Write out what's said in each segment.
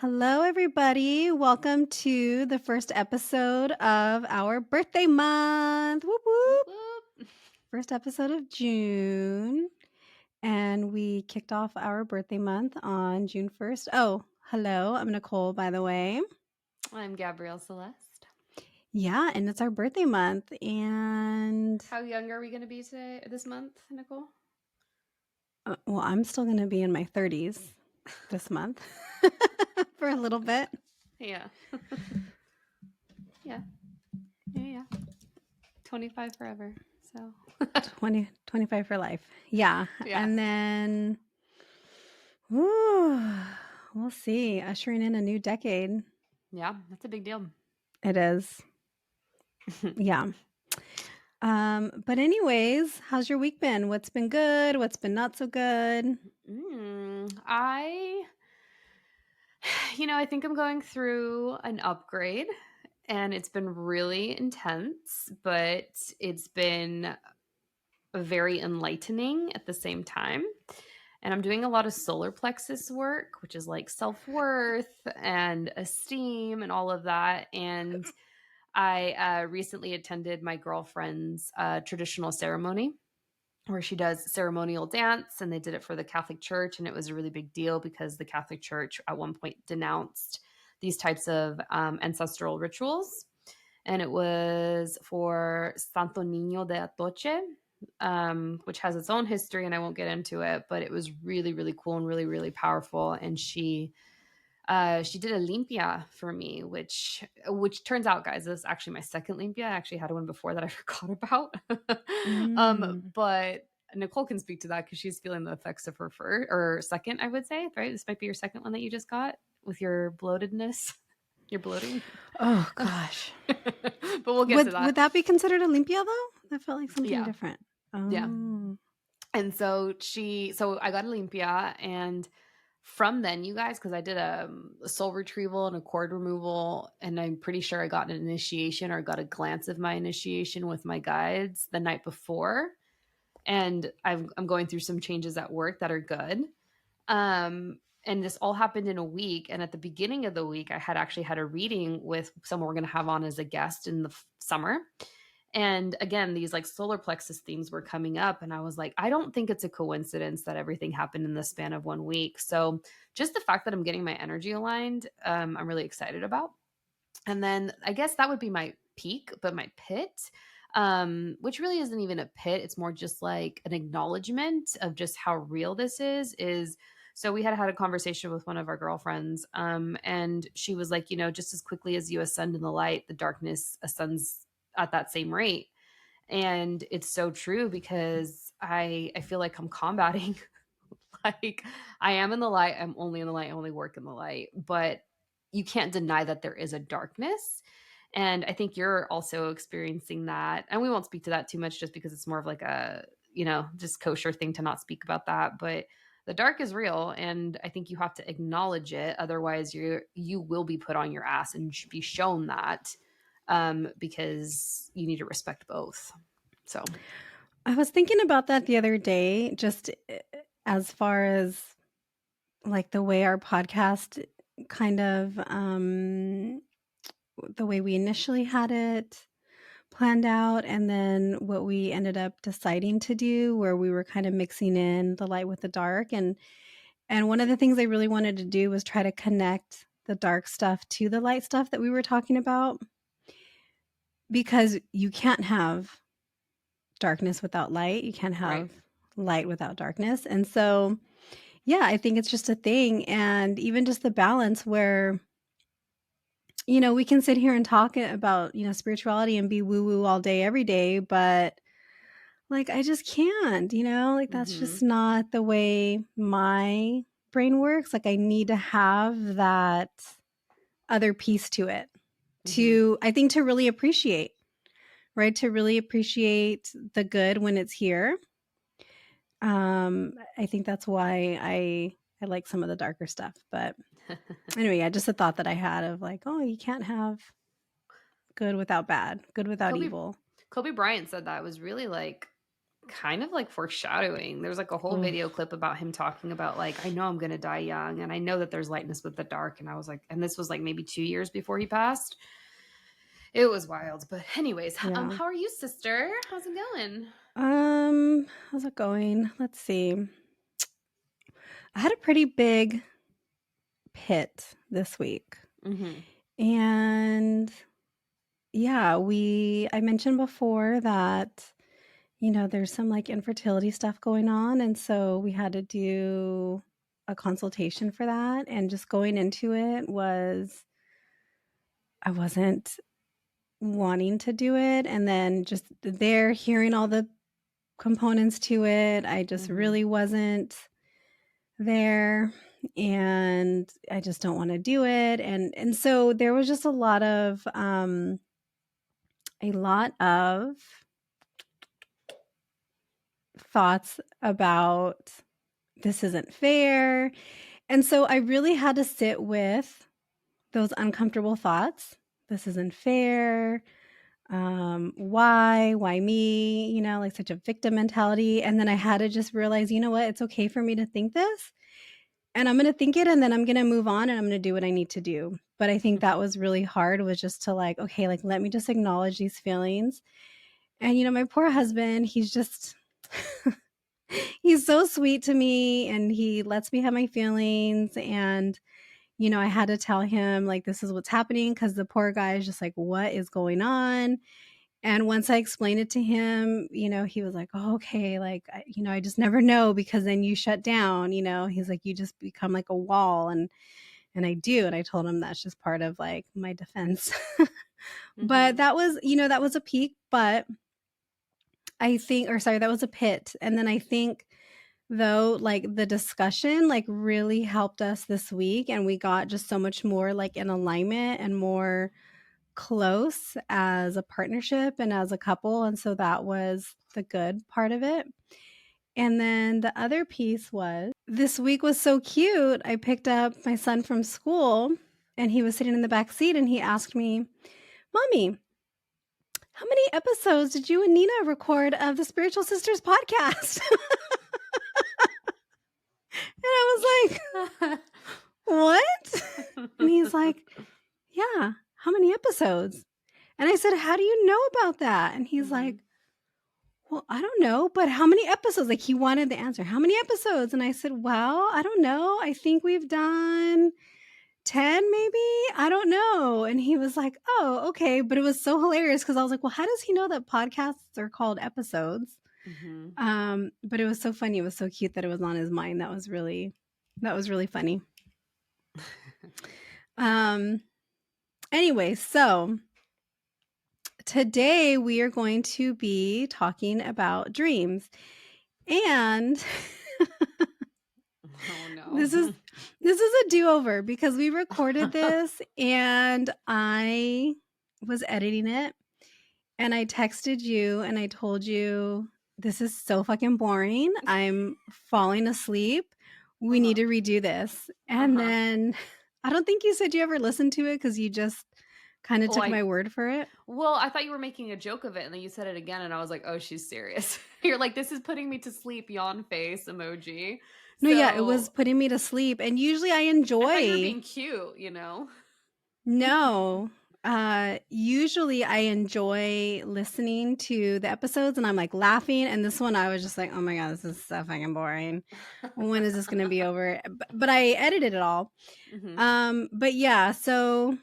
Hello, everybody. Welcome to the first episode of our birthday month. Whoop, Whoop, whoop. whoop. First episode of June. And we kicked off our birthday month on June 1st. Oh, hello. I'm Nichole, by the way. I'm Gabrielle Celeste. Yeah, and it's our birthday month. And, How young are we going to be this month, Nichole? well, I'm still going to be in my 30s this month for a little bit. Yeah. yeah. Yeah. 25 forever. So, 25 for life. Yeah. yeah. And then, whew, we'll see. Ushering in a new decade. Yeah, that's a big deal. It is. Yeah. But anyways, how's your week been? What's been good? What's been not so good? I, I think I'm going through an upgrade and it's been really intense, but it's been very enlightening at the same time. And I'm doing a lot of solar plexus work, which is like self worth and esteem and all of that. And I recently attended my girlfriend's traditional ceremony where she does ceremonial dance, and they did it for the Catholic Church. And it was a really big deal because the Catholic Church at one point denounced these types of ancestral rituals. And it was for Santo Niño de Atoche, which has its own history, and I won't get into it, but it was really, really cool and really, really powerful. And she did a limpia for me, which turns out, guys, this is actually my second limpia. I actually had one before that I forgot about. Mm. But Nichole can speak to that because she's feeling the effects of her first or second, I would say, right? This might be your second one that you just got with your bloatedness. Your bloating. Oh gosh. But we'll get to Would that. that be considered Olympia though? That felt like something Yeah. different. Yeah. Oh. And so I got Olympia, and from then, you guys, because I did a soul retrieval and a cord removal, and I'm pretty sure I got an initiation or got a glance of my initiation with my guides the night before. And I'm going through some changes at work that are good. And this all happened in a week. And at the beginning of the week, I had actually had a reading with someone we're going to have on as a guest in the summer. And again, these like solar plexus themes were coming up. And I was like, I don't think it's a coincidence that everything happened in the span of 1 week. So just the fact that I'm getting my energy aligned, I'm really excited about. And then I guess that would be my peak, but my pit, which really isn't even a pit. It's more just like an acknowledgement of just how real this is so we had a conversation with one of our girlfriends, and she was like, just as quickly as you ascend in the light, the darkness ascends at that same rate. And it's so true because I feel like I'm combating like I am in the light, I'm only in the light, I only work in the light, but you can't deny that there is a darkness. And I think you're also experiencing that. And we won't speak to that too much just because it's more of like a, just kosher thing to not speak about that, but the dark is real, and I think you have to acknowledge it, otherwise you will be put on your ass and be shown that, because you need to respect both. So I was thinking about that the other day, just as far as like the way our podcast kind of the way we initially had it planned out, and then what we ended up deciding to do, where we were kind of mixing in the light with the dark. And one of the things I really wanted to do was try to connect the dark stuff to the light stuff that we were talking about, because you can't have darkness without light. You can't right. have light without darkness. And so, yeah, I think it's just a thing. And even just the balance where, we can sit here and talk about, spirituality and be woo woo all day, every day, but like, I just can't, like, that's Mm-hmm. just not the way my brain works. Like, I need to have that other piece to it Mm-hmm. I think, to really appreciate, right? To really appreciate the good when it's here. I think that's why I like some of the darker stuff. But anyway, yeah, just a thought that I had of like, oh, you can't have good without bad, good without Kobe evil. Kobe Bryant said that. It was really like kind of like foreshadowing. There's like a whole Oof. video clip about him talking about like, I know I'm gonna die young, and I know that there's lightness with the dark. And I was like, and this was like maybe 2 years before he passed. It was wild. But anyways, Yeah. how are you, sister? How's it going? How's it going? Let's see. I had a pretty big pit this week. Mm-hmm. And yeah, I mentioned before that, there's some like infertility stuff going on. And so we had to do a consultation for that. And just going into it I wasn't wanting to do it. And then just there hearing all the components to it, I just Mm-hmm. really wasn't there, and I just don't wanna do it, and so there was just a lot of thoughts about, "This isn't fair," and so I really had to sit with those uncomfortable thoughts. "This isn't fair. Why me?" Like, such a victim mentality, and then I had to just realize, "You know what? It's okay for me to think this, and I'm gonna think it, and then I'm gonna move on, and I'm gonna do what I need to do." But I think that was really hard, was just to like, okay, like, let me just acknowledge these feelings. And, my poor husband, he's just he's so sweet to me, and he lets me have my feelings, and, I had to tell him, like, this is what's happening, because the poor guy is just like, "What is going on?" And once I explained it to him, he was like, "Oh, okay, like, I just never know, because then you shut down," he's like, "You just become like a wall," and I do, and I told him that's just part of, like, my defense. But Mm-hmm. that was a peak, but I think, or sorry, that was a pit, and then I think, though, like, the discussion, like, really helped us this week, and we got just so much more, like, in alignment and more close as a partnership and as a couple, and so that was the good part of it. And then the other piece was, this week was so cute. I picked up my son from school, and he was sitting in the back seat, and he asked me, "Mommy, how many episodes did you and Nina record of the Spiritual Sisters podcast?" And I was like, "What?" And he's like, "Yeah, how many episodes?" And I said, "How do you know about that?" And he's Mm-hmm. like, "Well, I don't know, but how many episodes?" Like, he wanted the answer. "How many episodes?" And I said, "Well, I don't know. I think we've done 10 maybe? I don't know." And he was like, "Oh, okay." But it was so hilarious, because I was like, "Well, how does he know that podcasts are called episodes?" Mm-hmm. But it was so funny. It was so cute that it was on his mind. That was really funny. Um, anyway, so today we are going to be talking about dreams. And Oh no. this is this is a do-over, because we recorded this and I was editing it, and I texted you and I told you, "This is so fucking boring. I'm falling asleep. We need Uh-huh. to redo this." And Uh-huh. then I don't think you said you ever listened to it, because you just kind of took my Like, word for it. well, I thought you were making a joke of it, and then you said it again, and I was like, "Oh, she's serious." You're like, "This is putting me to sleep, yawn face emoji." No, yeah, it was So, putting me to sleep, and usually I I thought you were enjoy. being cute, you know? No. Usually I enjoy listening to the episodes, and I'm, like, laughing, and this one I was just like, "Oh my god, this is so fucking boring. When is this gonna be over?" But I edited it all. Mhm. But yeah, so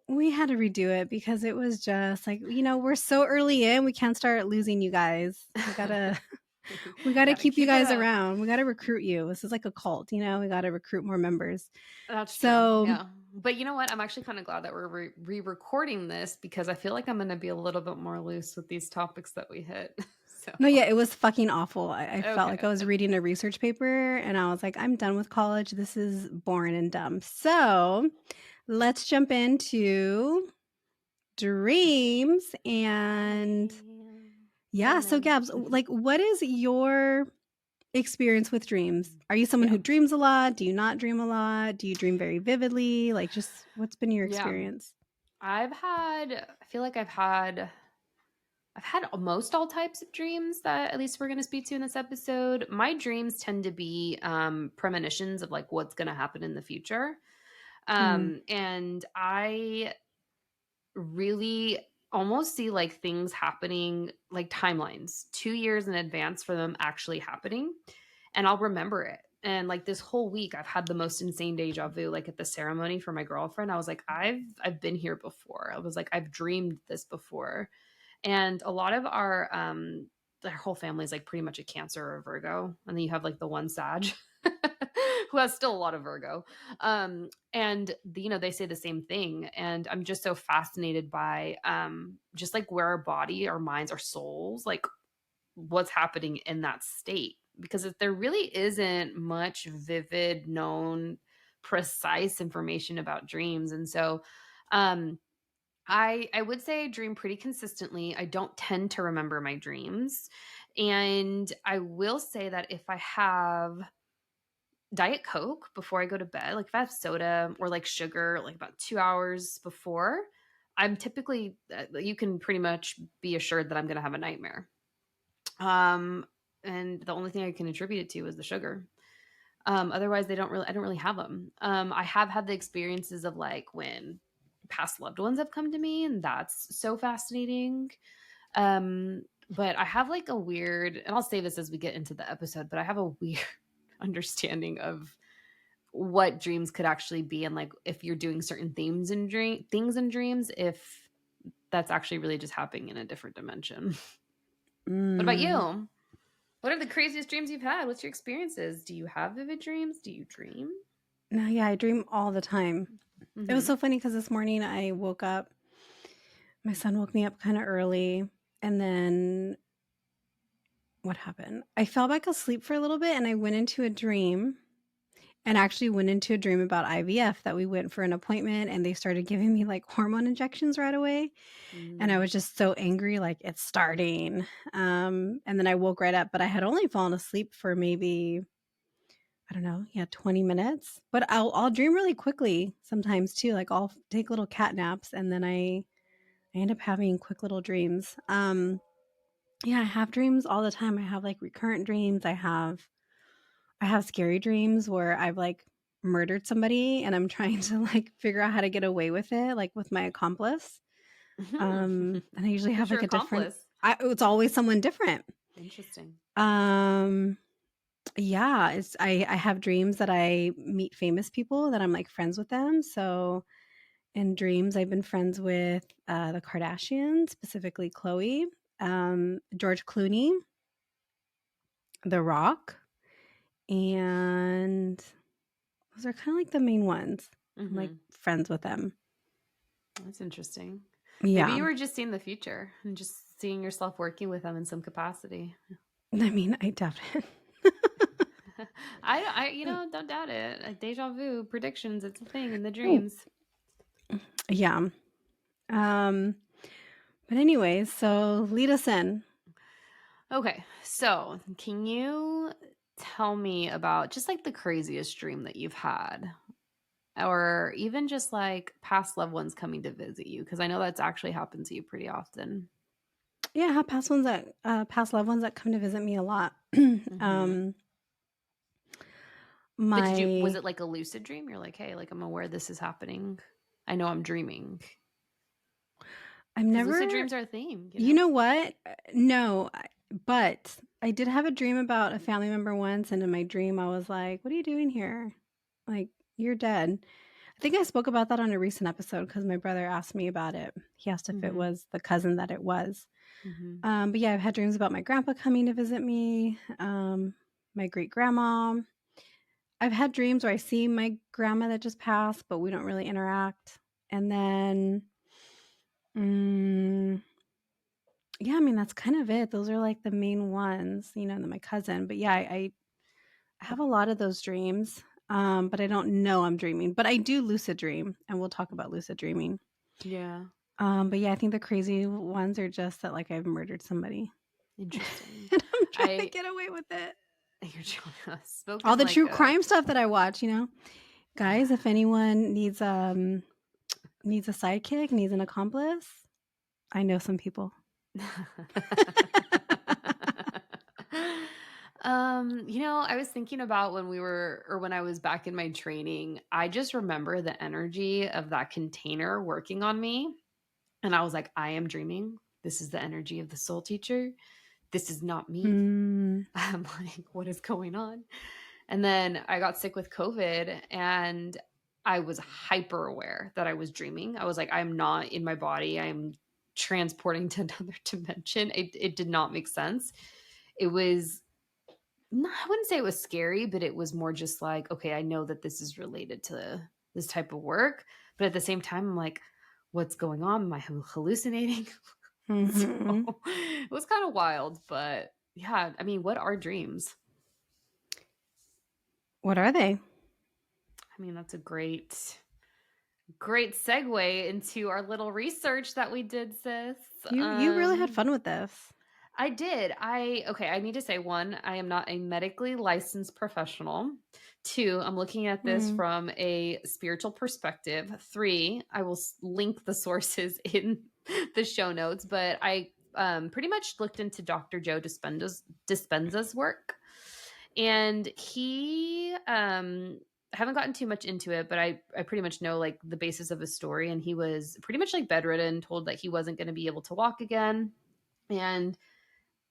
we had to redo it, because it was just like, we're so early in, we can't start losing you guys. We gotta we gotta Gotta keep you keep it guys up. around. We gotta recruit you. This is like a cult, we gotta recruit more members. That's true, So yeah. But you know what? I'm actually kinda glad that we're re-recording this, because I feel like I'm gonna be a little bit more loose with these topics that we hit. So, no, yeah, it was fucking awful. I felt like okay. I was reading a research paper, and I was like, "I'm done with college. This is boring and dumb." So, let's jump into dreams. And Damn. yeah, so Amen. Gabs, like, what is your experience with dreams? Are you someone Yeah. who dreams a lot? Do you not dream a lot? Do you dream very vividly? Like, just what's been your Yeah. experience? I feel like I've had I've had almost all types of dreams that at least we're going to speak to in this episode. My dreams tend to be premonitions of like what's going to happen in the future. Mm. And I really almost see like things happening like timelines 2 years in advance for them actually happening, and I'll remember it. And like this whole week I've had the most insane deja vu like at the ceremony for my girlfriend. I was like I've been here before. I was like I've dreamed this before. And a lot of our whole family is like pretty much a Cancer or a Virgo, and then you have like the one Sag who has still a lot of Virgo. And they say the same thing, and I'm just so fascinated by just like where our body, our minds, our souls, like what's happening in that state, because if there really isn't much vivid known precise information about dreams. And so um I would say I dream pretty consistently. I don't tend to remember my dreams. And I will say that if I have Diet Coke before I go to bed, like if I have soda or like sugar, like about 2 hours before, I'm typically, you can pretty much be assured that I'm going to have a nightmare. Um, and the only thing I can attribute it to is the sugar. Otherwise, I don't really have them. I have had the experiences of like when past loved ones have come to me, and that's so fascinating. But I have like a weird, and I'll say this as we get into the episode, but I have a weird understanding of what dreams could actually be, and like if you're doing certain things in dreams, if that's actually really just happening in a different dimension. What about Mm. you? What are the craziest dreams you've had? What's your experiences? Do you have vivid dreams? Do you dream? No, yeah, I dream all the time. It was Mhm. so funny because this morning I woke up, my son woke me up kind of early, and then what happened? I fell back asleep for a little bit and I went into a dream, and actually went into a dream about IVF, that we went for an appointment and they started giving me like hormone injections right away. And I Mm. was just so angry, like it's starting. And then I woke right up, but I had only fallen asleep for maybe, I don't know, yeah, 20 minutes. But I'll dream really quickly sometimes too. Like I'll take little cat naps and then I end up having quick little dreams. Yeah, I have dreams all the time. I have like recurrent dreams. I have scary dreams where I've like murdered somebody and I'm trying to like figure out how to get away with it, like with my accomplice. And I usually Who's have your like a different accomplice? it's always someone different. Interesting. Um yeah, I have dreams that I meet famous people that I'm like friends with them. So in dreams I've been friends with the Kardashians, specifically Chloe, George Clooney, The Rock, and those are kinda like the main ones. I'm, like, Mhm. friends with them. That's interesting. Maybe Yeah. you were just seeing the future and just seeing yourself working with them in some capacity. I mean, I doubt it. Don't doubt it. Deja vu, predictions, it's a thing in the Oh, dreams. yeah. Um, but anyways, so lead us in. Okay, so can you tell me about just like the craziest dream that you've had? Or even just like past loved ones coming to visit you? Because I know that's actually happened to you pretty often. Yeah, I have past loved ones that come to visit me a lot. Hmm. Um, But was my it like a lucid dream? You're like, hey, like I'm aware this is happening. I know I'm dreaming. I'm Because lucid never dreams are a thing, you you know? know what? No, but I did have a dream about a family member once, and in my dream, I was like, "What are you doing here? Like, you're dead." I think I spoke about that on a recent episode because my brother asked me about it. He asked if it Hmm. was the cousin that it was. Hmm. But yeah, I've had dreams about my grandpa coming to visit me, my great grandma. I've had dreams where I see my grandma that just passed, but we don't really interact. And then, mm, yeah, I mean, that's kind of it. Those are like the main ones, and then my cousin. But yeah, I have a lot of those dreams, but I don't know I'm dreaming. But I do lucid dream, and we'll talk about lucid dreaming. Yeah. But yeah, I think the crazy ones are just that like I've murdered somebody Interesting. and I'm trying to I get away with it. you're All spoken the like true a crime stuff that I watch. Guys, if anyone needs a sidekick, needs an accomplice, I know some people. I was thinking about when I was back in my training, I just remember the energy of that container working on me. And I was like, I am dreaming. This is the energy of the soul teacher. This is not me. Mm, I'm like, what is going on? And then I got sick with COVID and I was hyper aware that I was dreaming. I was like, I'm not in my body. I'm transporting to another dimension. It did not make sense. It was I wouldn't say it was scary, but it was more just like, okay, I know that this is related to this type of work. But at the same time, I'm like, what's going on? Am I hallucinating? So mhm. it was kind of wild. But yeah, I mean, what are dreams? What are they? I mean, that's a great segue into our little research that we did, sis. You really had fun with this. I did. I need to say one, I am not a medically licensed professional. Two, I'm looking at this Mm, from a spiritual perspective. Three, I will link the sources in the show notes, but I pretty much looked into Dr. Joe Dispenza's work. And he I haven't gotten too much into it, but I pretty much know like the basis of his story. And he was pretty much like bedridden, told that he wasn't going to be able to walk again. And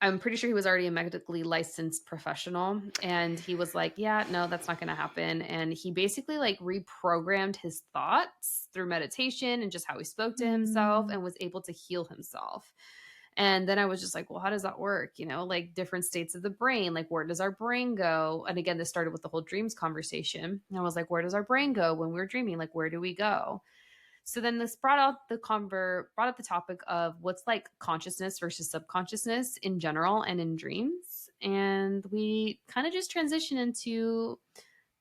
I'm pretty sure he was already a medically licensed professional. And he was like, yeah, no, that's not going to happen. And he basically like reprogrammed his thoughts through meditation and just how he spoke to himself mm, and was able to heal himself. And then I was just like, well, how does that work? Like different states of the brain, like where does our brain go? And again, this started with the whole dreams conversation. And I was like, where does our brain go when we're dreaming? Like, where do we go? So then this brought up the topic of what's like consciousness versus subconsciousness in general and in dreams. And we kind of just transition into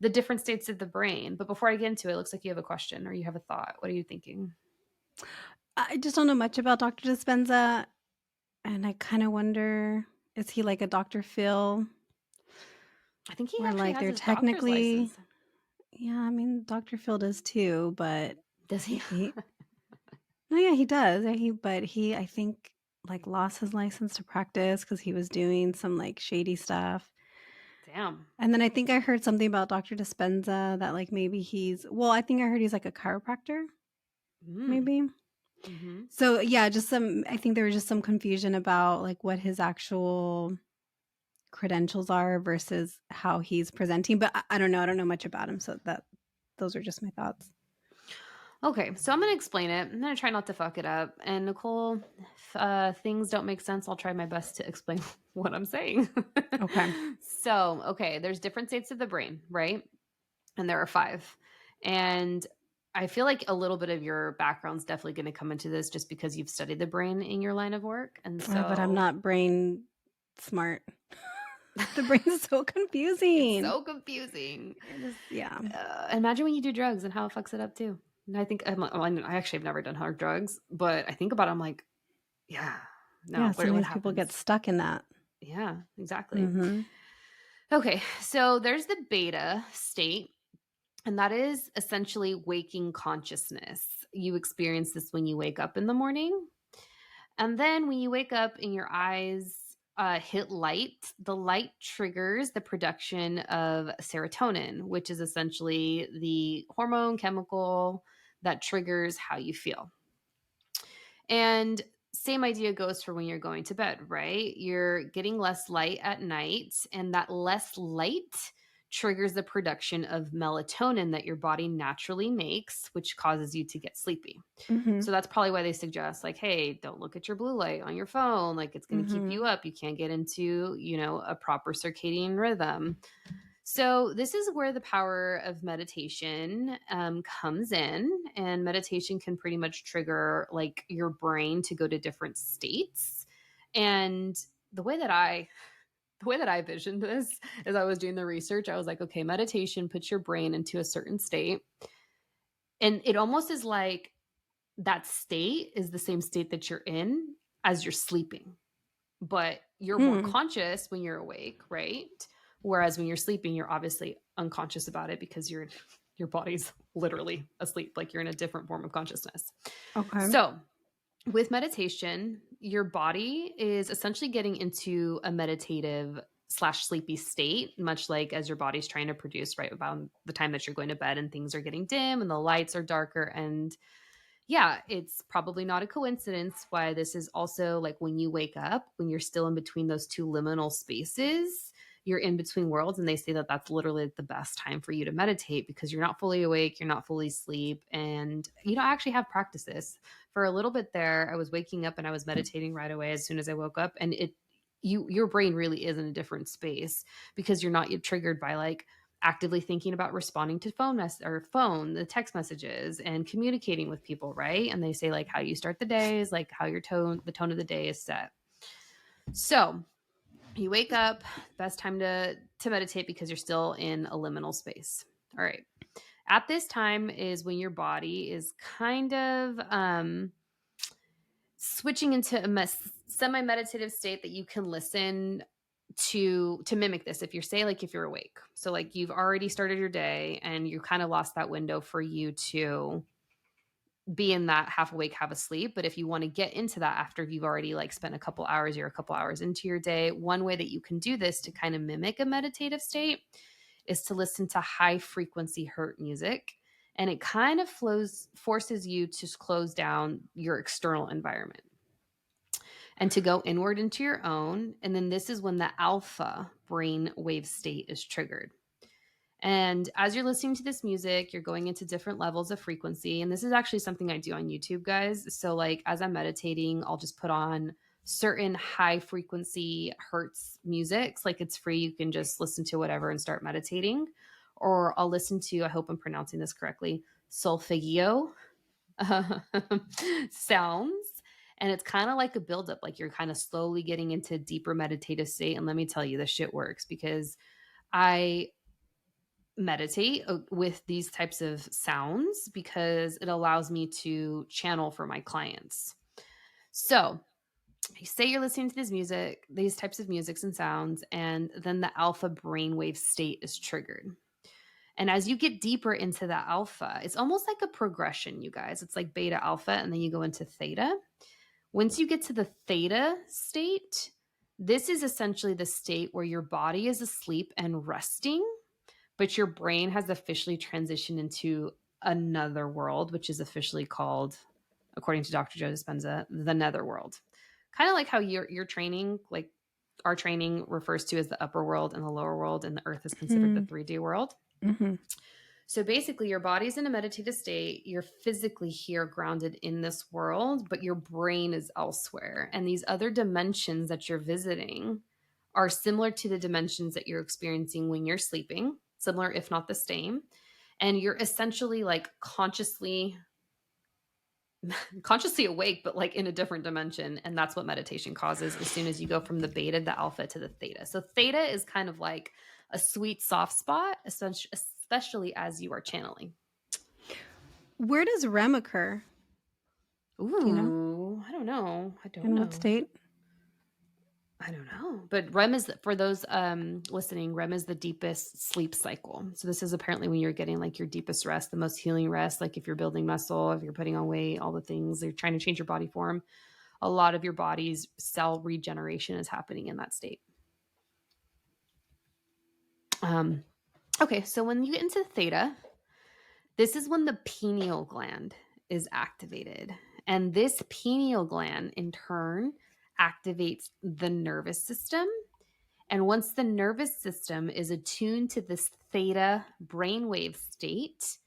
the different states of the brain. But before I get into it, it looks like you have a question or you have a thought. What are you thinking? I just don't know much about Dr. Dispenza, and I kinda wonder, is he like a Dr. Phil? I think he Where, actually like, has they're his doctor's technically license. yeah, I mean, Dr. Phil does too, but Does he? he no, yeah, he does, but he, I think, like, lost his license to practice because he was doing some, like, shady stuff, Damn. and then I think I heard something about Dr. Dispenza that, like, maybe I think I heard he's, like, a chiropractor, Mm. maybe? Hmm. So, yeah, I think there was just some confusion about, like, what his actual credentials are versus how he's presenting, but I don't know much about him, so those are just my thoughts. Okay, so I'm going to explain it. I'm going to try not to fuck it up. And Nicole, if things don't make sense, I'll try my best to explain what I'm saying. Okay. So, okay, there's different states of the brain, right? And there are five. And I feel like a little bit of your background's definitely going to come into this just because you've studied the brain in your line of work. And But I'm so not brain smart. The brain is so it's confusing. so confusing. It is yeah. Imagine when you do drugs and how it fucks it up too. And I think I actually have never done hard drugs, but I think about it, I'm like, yeah, Yeah, no, what sometimes people get happens? stuck in that. Yeah, exactly. Mhm. Okay, so there's the beta state, and that is essentially waking consciousness. You experience this when you wake up in the morning. And then when you wake up and your eyes hit light, the light triggers the production of serotonin, which is essentially the hormone chemical that triggers how you feel. And same idea goes for when you're going to bed, right? You're getting less light at night, and that less light triggers the production of melatonin that your body naturally makes, which causes you to get sleepy. Mhm. So that's probably why they suggest, like, hey, don't look at your blue light on your phone. Like, it's going to keep you Mhm. up. You can't get into, a proper circadian rhythm. So, this is where the power of meditation comes in, and meditation can pretty much trigger like your brain to go to different states. And the way that I the way that I visioned this as I was doing the research, I was like, okay, meditation puts your brain into a certain state, and it almost is like that state is the same state that you're in as you're sleeping, but you're more Hmm. conscious when you're awake, right? Whereas when you're sleeping, you're obviously unconscious about it because your body's literally asleep, like you're in a different form of consciousness. Okay. So, With meditation, your body is essentially getting into a meditative slash sleepy state, much like as your body's trying to produce right about the time that you're going to bed and things are getting dim and the lights are darker. And yeah, it's probably not a coincidence why this is also like when you wake up, when you're still in between those two liminal spaces, you're in between worlds. And they say that that's literally the best time for you to meditate because you're not fully awake, you're not fully asleep. And you don't actually have practices. For a little bit there, I was waking up and I was meditating right away as soon as I woke up. And your brain really is in a different space because you're not yet triggered by like actively thinking about responding to the text messages and communicating with people, right? And they say like how you start the day is like how the tone of the day is set. So you wake up, best time to meditate because you're still in a liminal space. All right. At this time is when your body is kind of switching into a semi-meditative state that you can listen to mimic this if you're say like if you're awake, so like you've already started your day and you kind of lost that window for you to be in that half awake half asleep. But if you want to get into that after you've already like spent a couple hours, you're a couple hours into your day, one way that you can do this to kind of mimic a meditative state is to listen to high frequency hurt music, and it kind of forces you to close down your external environment and to go inward into your own. And then this is when the alpha brain wave state is triggered. And as you're listening to this music, you're going into different levels of frequency. And this is actually something I do on YouTube, guys. So, like, as I'm meditating, I'll just put on certain high frequency hertz musics. Like, it's free. You can just listen to whatever and start meditating. Or I'll listen to, I hope I'm pronouncing this correctly, solfeggio sounds. And it's kind of like a buildup, like you're kind of slowly getting into a deeper meditative state. And let me tell you, this shit works because I meditate with these types of sounds because it allows me to channel for my clients. So you say you're listening to this music, these types of musics and sounds, and then the alpha brainwave state is triggered. And as you get deeper into the alpha, it's almost like a progression, you guys. It's like beta alpha, and then you go into theta. Once you get to the theta state, this is essentially the state where your body is asleep and resting, but your brain has officially transitioned into another world, which is officially called, according to Dr. Joe Dispenza, the netherworld. Kind of like how your training, like our training refers to as the upper world and the lower world, and the earth is considered the Mm, 3D world. mhm. So basically, your body's in a meditative state. You're physically here grounded in this world, but your brain is elsewhere. And these other dimensions that you're visiting are similar to the dimensions that you're experiencing when you're sleeping, similar, if not the same. And you're essentially like consciously awake, but like in a different dimension. And that's what meditation causes as soon as you go from the beta, the alpha to the theta. So theta is kind of like a sweet soft spot, especially as you are channeling. Where does REM occur? Do you know? Ooh, I don't know. I don't In what know. state? I don't know. But REM is for those listening, REM is the deepest sleep cycle. So this is apparently when you're getting like your deepest rest, the most healing rest, like if you're building muscle, if you're putting on weight, all the things, you're trying to change your body form. A lot of your body's cell regeneration is happening in that state. Um okay, so when you get into theta, this is when the pineal gland is activated. And this pineal gland, in turn, activates the nervous system. And once the nervous system is attuned to this theta brainwave state,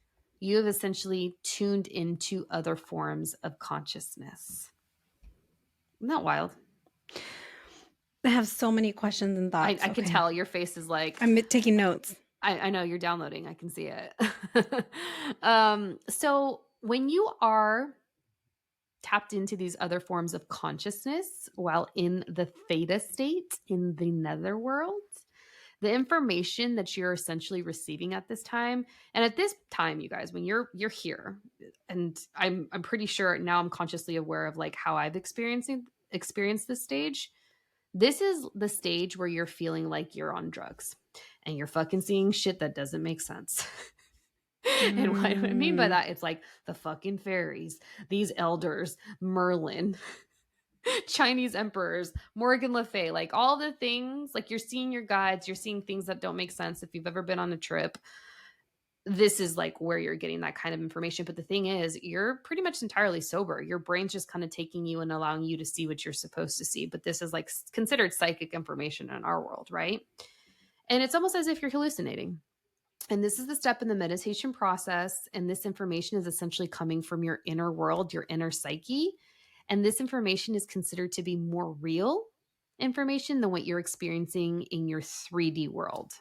you have essentially tuned into other forms of consciousness. Isn't that wild? I have so many questions and thoughts. I can Okay. tell your face is like, I'm taking notes. I know you're downloading. I can see it. So when you are tapped into these other forms of consciousness while in the theta state in the netherworld, the information that you're essentially receiving at this time, and at this time, you guys, when you're here, and I'm pretty sure now I'm consciously aware of like how I've experienced this stage. This is the stage where you're feeling like you're on drugs and you're fucking seeing shit that doesn't make sense. And what I mean by Mm. that, it's like the fucking fairies, these elders, Merlin, Chinese emperors, Morgan Le Fay, like all the things, like you're seeing your guides, you're seeing things that don't make sense. If you've ever been on a trip, this is like where you're getting that kind of information. But the thing is, you're pretty much entirely sober. Your brain's just kind of taking you and allowing you to see what you're supposed to see. But this is like considered psychic information in our world, right? And it's almost as if you're hallucinating. And this is the step in the meditation process. And this information is essentially coming from your inner world, your inner psyche. And this information is considered to be more real information than what you're experiencing in your 3D world.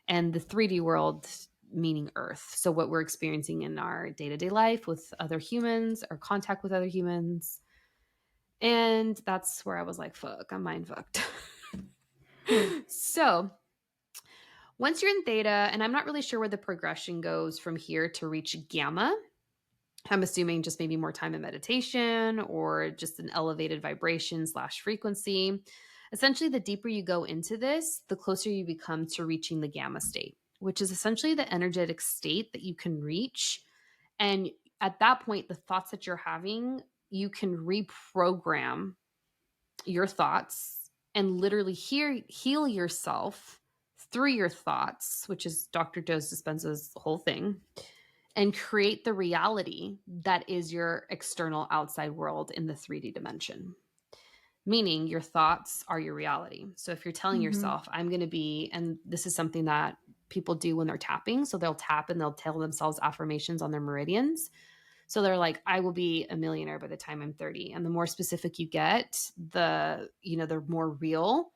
And the 3D world meaning Earth. So, what we're experiencing in our day to day life with other humans, our contact with other humans. And that's where I was like, fuck, I'm mind fucked. Hmm. So, once you're in theta, and I'm not really sure where the progression goes from here to reach gamma. I'm assuming just maybe more time in meditation or just an elevated vibration slash frequency. Essentially, the deeper you go into this, the closer you become to reaching the gamma state, which is essentially the energetic state that you can reach. And at that point, the thoughts that you're having, you can reprogram your thoughts and literally heal yourself through your thoughts, which is Dr. Joe Dispenza's whole thing, and create the reality that is your external outside world in the 3D dimension. Meaning your thoughts are your reality. So if you're telling Mhm. yourself, I'm going to be, and this is something that people do when they're tapping. So they'll tap and they'll tell themselves affirmations on their meridians. So they're like, I will be a millionaire by the time I'm 30. And the more specific you get, the more real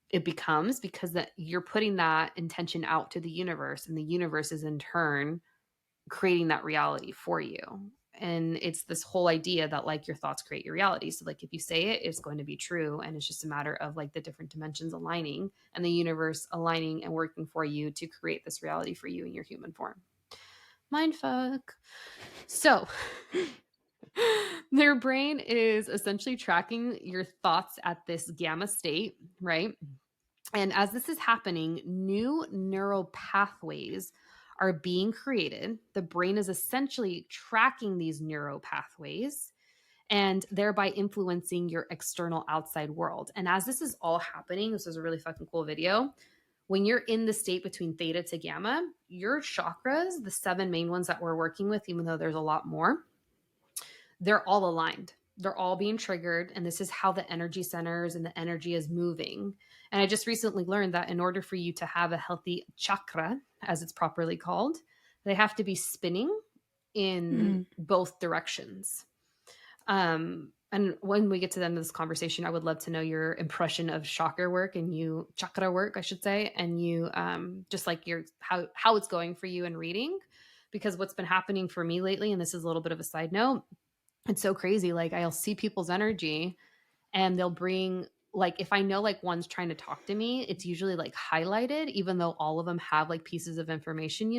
it becomes, because that you're putting that intention out to the universe, and the universe is in turn creating that reality for you. And it's this whole idea that like your thoughts create your reality. So like if you say it, it's going to be true. And it's just a matter of like the different dimensions aligning and the universe aligning and working for you to create this reality for you in your human form. Mindfuck. So their brain is essentially tracking your thoughts at this gamma state, right? And as this is happening, new neural pathways are being created. The brain is essentially tracking these neural pathways and thereby influencing your external outside world. And as this is all happening, this is a really fucking cool video. When you're in the state between theta to gamma, your chakras, the 7 main ones that we're working with, even though there's a lot more, they're all aligned. They're all being triggered. And this is how the energy centers and the energy is moving. And I just recently learned that in order for you to have a healthy chakra, as it's properly called, they have to be spinning in Mm. both directions. And when we get to the end of this conversation, I would love to know your impression of chakra work chakra work, I should say, and you just like your how it's going for you in reading. Because what's been happening for me lately, and this is a little bit of a side note, it's so crazy. Like I'll see people's energy and they'll bring, like, if I know like one's trying to talk to me, it's usually like highlighted, even though all of them have like pieces of information.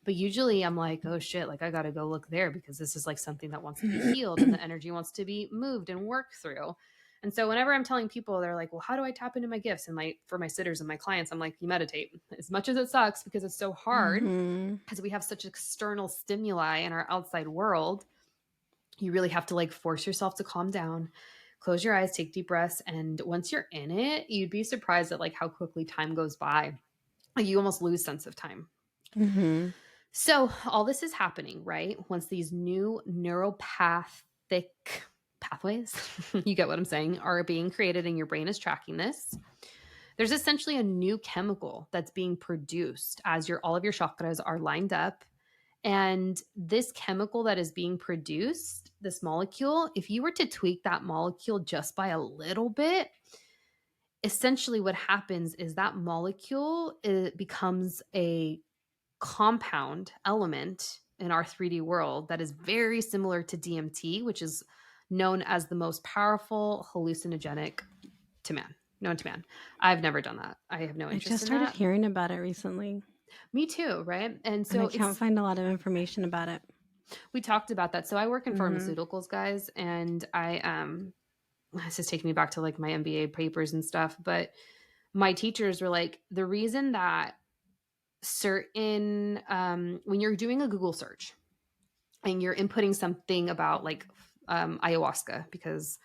But usually I'm like, oh shit, like I got to go look there because this is like something that wants to be healed and the energy wants to be moved and worked through. And so whenever I'm telling people, they're like, well, how do I tap into my gifts? And for my sitters and my clients, I'm like, you meditate. As much as it sucks because it's so hard, Mhm. because we have such external stimuli in our outside world, you really have to like force yourself to calm down, close your eyes, take deep breaths. And once you're in it, you'd be surprised at like how quickly time goes by. Like you almost lose sense of time. Mhm. So all this is happening, right? Once these new neuropathic pathways, you get what I'm saying, are being created and your brain is tracking this, there's essentially a new chemical that's being produced as all of your chakras are lined up. And this chemical that is being produced, this molecule, if you were to tweak that molecule just by a little bit, essentially what happens is that molecule, it becomes a compound element in our 3D world that is very similar to DMT, which is known as the most powerful hallucinogenic to man, known to man. I've never done that. I have no I interest just in started that. hearing about it recently, Me too, right? And and I so can't find a lot of information about it. we talked about that. So I work in Mhm. pharmaceuticals, guys, and this is taking me back to like my MBA papers and stuff, but my teachers were like, the reason that certain when you're doing a Google search and you're inputting something about like ayahuasca, because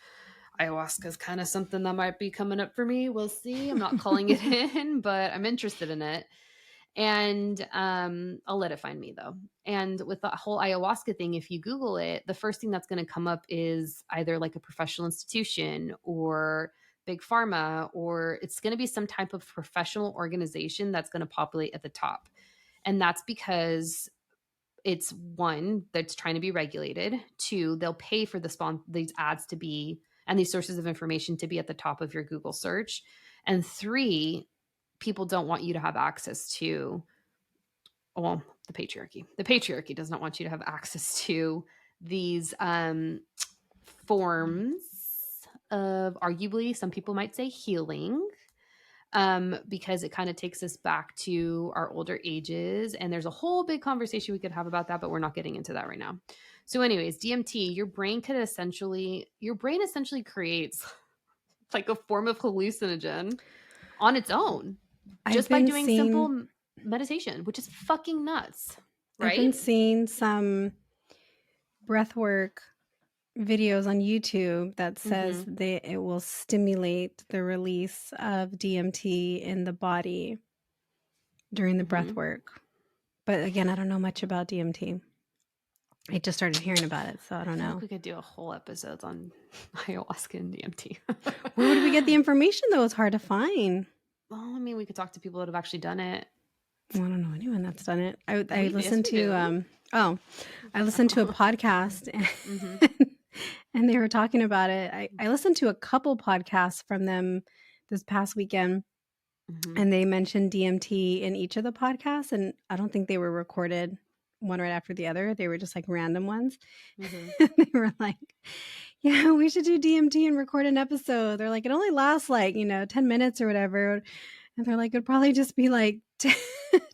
ayahuasca is kind of something that might be coming up for me. We'll see. I'm not calling it in, but I'm interested in it. And I'll let it find me though. And with the whole ayahuasca thing, if you Google it, the first thing that's going to come up is either like a professional institution or big pharma, or it's going to be some type of professional organization that's going to populate at the top. And that's because it's one that's trying to be regulated. Two, they'll pay for these ads to be and these sources of information to be at the top of your Google search. And three, people don't want you to have access to, well, the patriarchy. The patriarchy does not want you to have access to these forms of, arguably, some people might say, healing, because it kind of takes us back to our older ages. And there's a whole big conversation we could have about that, but we're not getting into that right now. So, anyways, DMT, your brain essentially creates like a form of hallucinogen on its own I've just by been doing seeing simple meditation, which is fucking nuts, I've right? been seeing some breathwork videos on YouTube that says Mm-hmm. it will stimulate the release of DMT in the body during the breath Mm-hmm. work. But again, I don't know much about DMT. I just started hearing about it, so I I don't feel like know. we could do a whole episode on ayahuasca and DMT. Where would we get the information though? It's hard to find. Well, I mean, we could talk to people that have actually done it. Well, I don't know anyone that's done it. I Yes, listened we to do. I listened to a podcast Mm-hmm. and they were talking about it. I listened to a couple podcasts from them this past weekend, Mm-hmm. and they mentioned DMT in each of the podcasts, and I don't think they were recorded one right after the other. They were just like random ones. Mm-hmm. They were like, "Yeah, we should do DMT and record an episode." They're like, "It only lasts like, 10 minutes or whatever." And they're like, "It'd probably just be like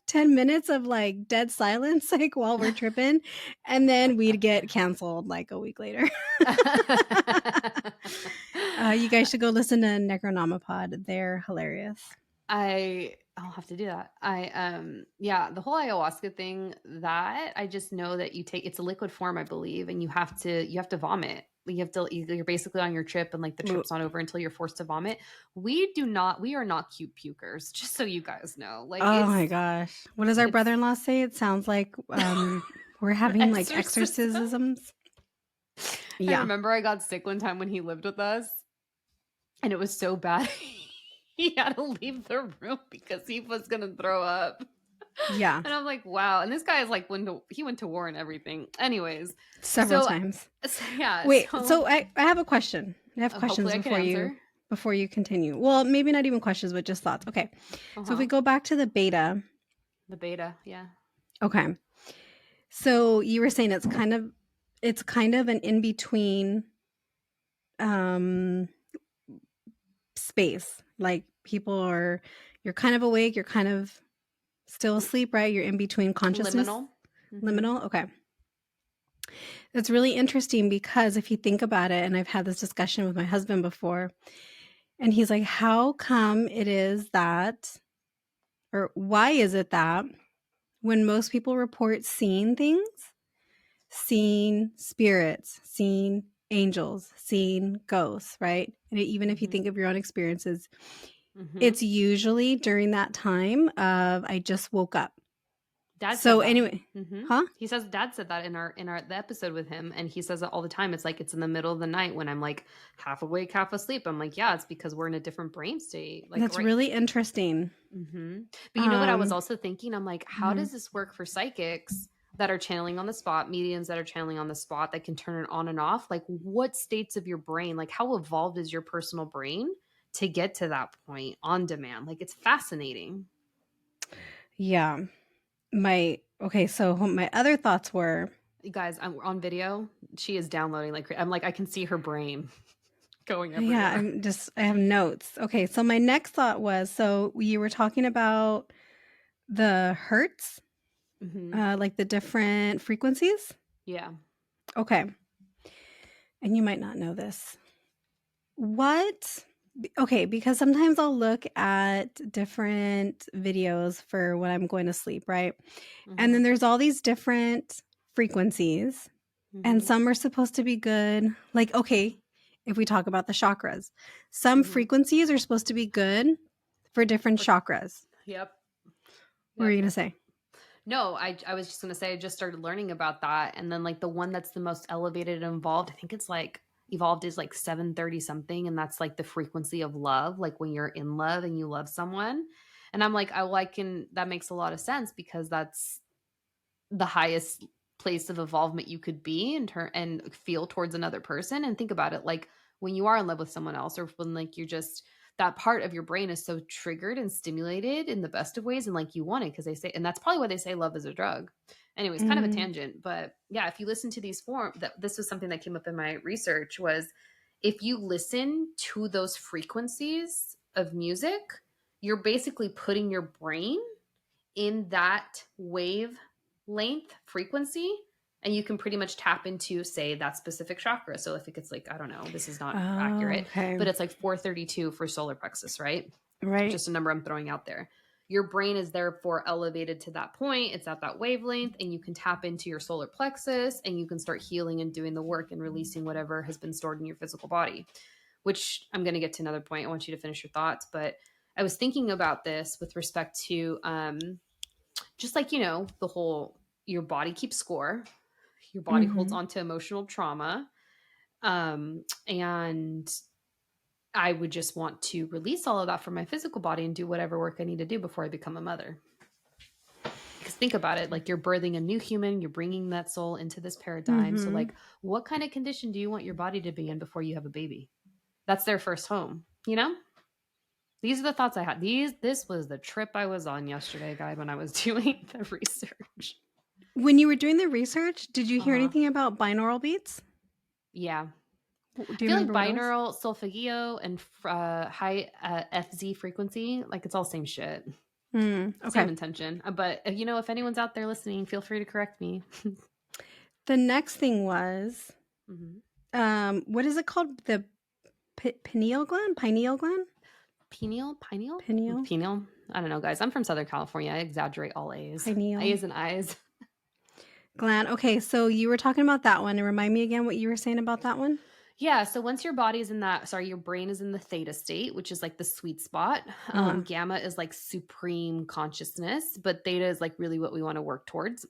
10 minutes of like dead silence, like while we're tripping. And then we'd get canceled like a week later." You guys should go listen to Necronomipod. They're hilarious. I'll have to do that. Yeah, the whole ayahuasca thing, that I just know that it's a liquid form, I believe, and you have to vomit. You're basically on your trip and like the Ooh. trip's not over until you're forced to vomit. We are not cute pukers, just so you guys know. Like Oh my it's gosh. What does our it's brother-in-law say? It sounds like we're having like exorcism. exorcisms. I Yeah. remember I got sick one time when he lived with us, and it was so bad he had to leave the room because he was gonna throw up. Yeah. And I'm like, wow. And this guy is like, he went to war and everything. Anyways, Several so, times. so yeah, Wait, so so I have a question. I have questions hopefully I can answer. before you continue. Well, maybe not even questions, but just thoughts. Okay. Uh So if huh. we go back to the beta, The beta, yeah. okay. So you were saying it's kind of an in-between um space. Like you're kind of awake, you're kind of still asleep, right? You're in between consciousness. Liminal. Mm-hmm. Liminal. Okay. That's really interesting because if you think about it, and I've had this discussion with my husband before, and he's like, how come it is that, or why is it that when most people report seeing things, seeing spirits, seeing angels, seeing ghosts, right? And even if you Mm-hmm. think of your own experiences, Mm-hmm. it's usually during that time of I just woke up. Dad So said that. anyway, Mm-hmm. huh? He says Dad said that in our the episode with him, and he says it all the time. It's like it's in the middle of the night when I'm like half awake, half asleep. I'm like, yeah, it's because we're in a different brain state. Like That's right. really interesting. Mm-hmm. But you know what I was Um, also thinking? I'm like, how mhm. does this work for psychics that are channeling on the spot, mediums that are channeling on the spot that can turn it on and off? Like, what states of your brain, like, how evolved is your personal brain to get to that point on demand? Like, it's fascinating. Yeah. So my other thoughts were, You guys, I'm on video. She is downloading I'm like, I can see her brain going yeah, everywhere. I have notes. Okay, so my next thought was, so you were talking about the hertz, Hmm. like the different frequencies. Yeah. Okay, and you might not know this. What? Okay, because sometimes I'll look at different videos for when I'm going to sleep, right? And then Mhm. there's all these different frequencies, and Mhm. some are supposed to be good. Like, okay, if we talk about the chakras, some Mhm. frequencies are supposed to be good for different For chakras. Yep. What were Yep, you gonna yep. say? No, I was just gonna say I just started learning about that, and then, like, the one that's the most elevated and involved, I think it's, like evolved is, like, 730 something, and that's, like, the frequency of love, like, when you're in love and you love someone, and I'm like, I can that makes a lot of sense because that's the highest place of involvement you could be in turn and feel towards another person. And think about it, like when you are in love with someone else, or when like you're just that part of your brain is so triggered and stimulated in the best of ways, and like you want it because they say, and that's probably why they say love is a drug. Anyways, kind of a Mm, tangent, but yeah, if you listen to these form that this was something that came up in my research was if you listen to those frequencies of music, you're basically putting your brain in that wave length frequency, and you can pretty much tap into, say, that specific chakra. So if it gets like, I don't know, this is not oh, accurate, okay. but it's like 432 for solar plexus, right? Right. Just a number I'm throwing out there. Your brain is therefore elevated to that point. It's at that wavelength, and you can tap into your solar plexus and you can start healing and doing the work and releasing whatever has been stored in your physical body, which I'm going to get to another point. I want you to finish your thoughts, but I was thinking about this with respect to just like, the whole your body keeps score, your body holds Mhm. on to emotional trauma. And I would just want to release all of that from my physical body and do whatever work I need to do before I become a mother. Because think about it, like you're birthing a new human, you're bringing that soul into this paradigm. So, Mhm. like, what kind of condition do you want your body to be in before you have a baby? That's their first home, you know? These are the thoughts I had. This was the trip I was on yesterday, guy, when I was doing the research. When you were doing the research, did you Uh hear huh. anything about binaural beats? Yeah. Do I you feel like remember what it was? binaural, solfeggio, and high FZ frequency, like it's all same shit, Mm, same okay. intention. But if anyone's out there listening, feel free to correct me. The next thing was, Mhm. what is it called? The pineal gland? Pineal gland? Pineal, Pineal? pineal. I don't know, guys. I'm from Southern California. I exaggerate all A's, Pineal A's and I's. gland. Okay, so you were talking about that one, and remind me again what you were saying about that one? Yeah, so once your body is in that, sorry, your brain is in the theta state, which is like the sweet spot. Uh-huh. Gamma is like supreme consciousness, but theta is like really what we want to work towards.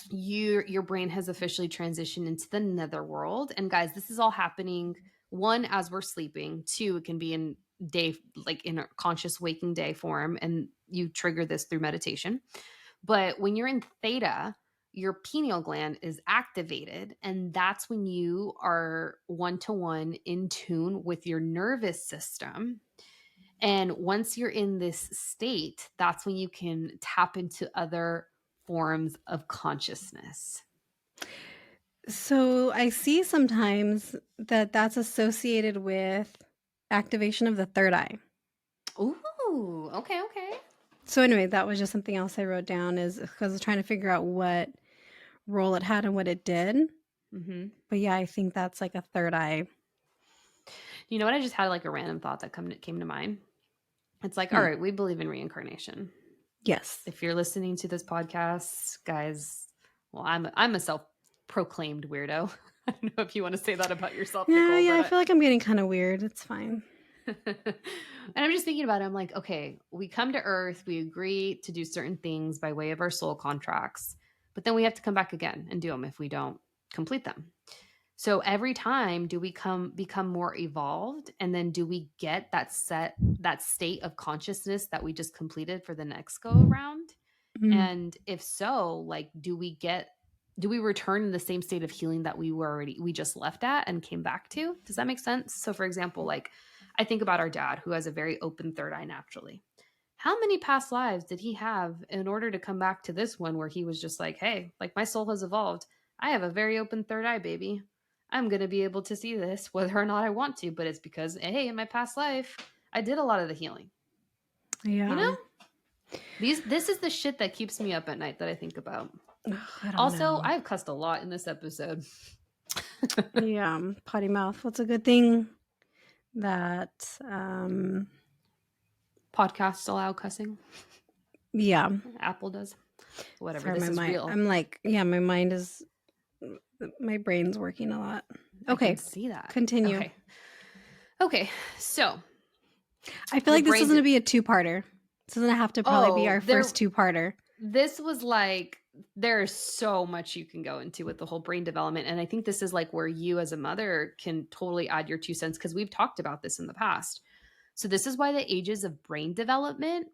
Your brain has officially transitioned into the netherworld, and guys, this is all happening, one, as we're sleeping. Two, it can be in day, like in a conscious waking day form, and you trigger this through meditation. But when you're in theta, your pineal gland is activated, and that's when you are one to one in tune with your nervous system. And once you're in this state, that's when you can tap into other forms of consciousness. So I see sometimes that that's associated with activation of the third eye. Ooh, okay, okay. So anyway, that was just something else I wrote down is because I was trying to figure out what role it had and what it did. Hmm. But yeah, I think that's like a third eye. You know what? I just had like a random thought that came to mind. It's like, all Hmm. right, we believe in reincarnation. Yes. If you're listening to this podcast, guys, well, I'm a self-proclaimed weirdo. I don't know if you want to say that about yourself, Yeah, Nichole, yeah, but I feel like I'm getting kind of weird. It's fine. and I'm just thinking about it. I'm like, okay, we come to Earth, we agree to do certain things by way of our soul contracts, but then we have to come back again and do them if we don't complete them. So every time do we become more evolved, and then do we get that state of consciousness that we just completed for the next go around? Mm. And if so, like do we return in the same state of healing that we just left at and came back to? Does that make sense? So for example, like I think about our dad who has a very open third eye naturally. How many past lives did he have in order to come back to this one where he was just like, hey, like my soul has evolved. I have a very open third eye, baby. I'm going to be able to see this whether or not I want to, but it's because, hey, in my past life, I did a lot of the healing. You know? Yeah. This is the shit that keeps me up at night that I think about. Ugh, I don't Also, know. I've cussed a lot in this episode. Yeah, potty mouth. What's a good thing that, Podcasts allow cussing. yeah. Apple does. Whatever. Sorry, This my is mind. real. I'm like, yeah, my mind is, my brain's working a lot. I can Okay, see that. continue. Okay. Okay. So I feel the like this is brain. gonna be a two-parter. This is gonna have to probably be Oh, our first two-parter. this was like, there's so much you can go into with the whole brain development. And I think this is like where you as a mother can totally add your 2 cents, because we've talked about this in the past. So this is why the ages of brain development,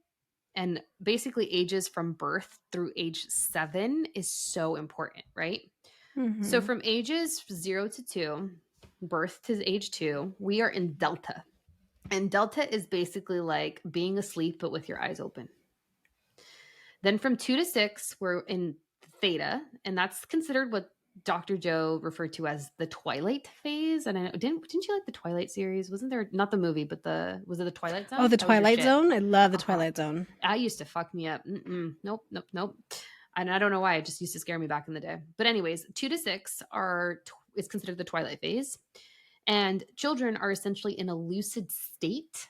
and basically ages from birth through age 7, is so important, right? So Mhm. from ages 0 to 2, birth to age 2, we are in delta. And delta is basically like being asleep but with your eyes open. Then from 2 to 6, we're in theta, and that's considered what Dr. Joe referred to as the twilight phase. And I know, didn't you like the Twilight series? Wasn't there, not the movie, but was it the Twilight Oh, Zone? The That was your Twilight shit. Zone? I love The Uh-huh. Twilight Zone. That used to fuck me up. Nope, nope, nope. And I don't know why. It just used to scare me back in the day. But anyways, 2 to 6 is considered the twilight phase. And children are essentially in a lucid state,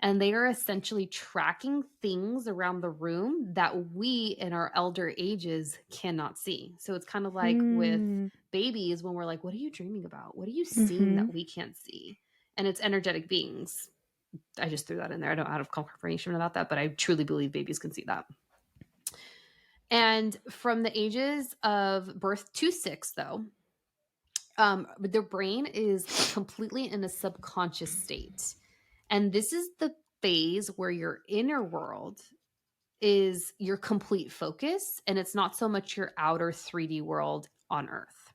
and they are essentially tracking things around the room that we in our elder ages cannot see. So it's kind of like with Mm. babies, when we're like, what are you dreaming about? What are you seeing that Mhm. we can't see? And it's energetic beings. I just threw that in there. I don't have confirmation about that, but I truly believe babies can see that. And from the ages of birth to 6, though, their brain is completely in a subconscious state. And this is the phase where your inner world is your complete focus, and it's not so much your outer 3D world on Earth,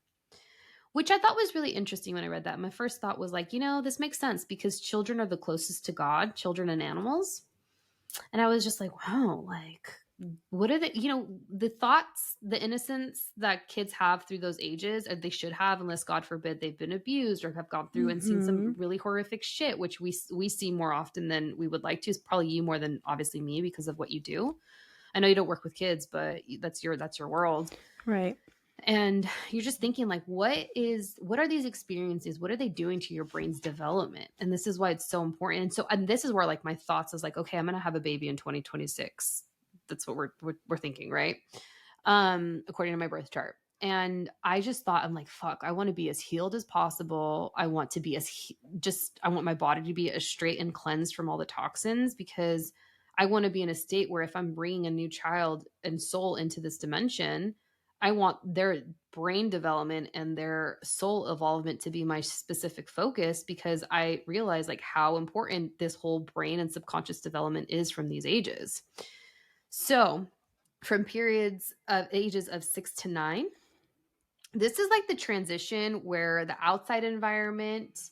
which I thought was really interesting when I read that. My first thought was like, this makes sense because children are the closest to God, children and animals. And I was just like, wow, like, what are the thoughts, the innocence that kids have through those ages, and they should have, unless God forbid they've been abused or have gone through and seen some Mhm. really horrific shit, which we see more often than we would like to. It's probably you more than obviously me because of what you do. I know you don't work with kids, but that's your world. Right. And you're just thinking like, what are these experiences, what are they doing to your brain's development? And this is why it's so important. And this is where like my thoughts is like, okay, I'm gonna have a baby in 2026. That's what we're thinking, right? According to my birth chart. And I just thought, I'm like, fuck, I want to be as healed as possible. I want to be I want my body to be as straight and cleansed from all the toxins, because I want to be in a state where if I'm bringing a new child and soul into this dimension, I want their brain development and their soul evolvement to be my specific focus, because I realize like how important this whole brain and subconscious development is from these ages. So, from periods of ages of 6 to 9, this is like the transition where the outside environment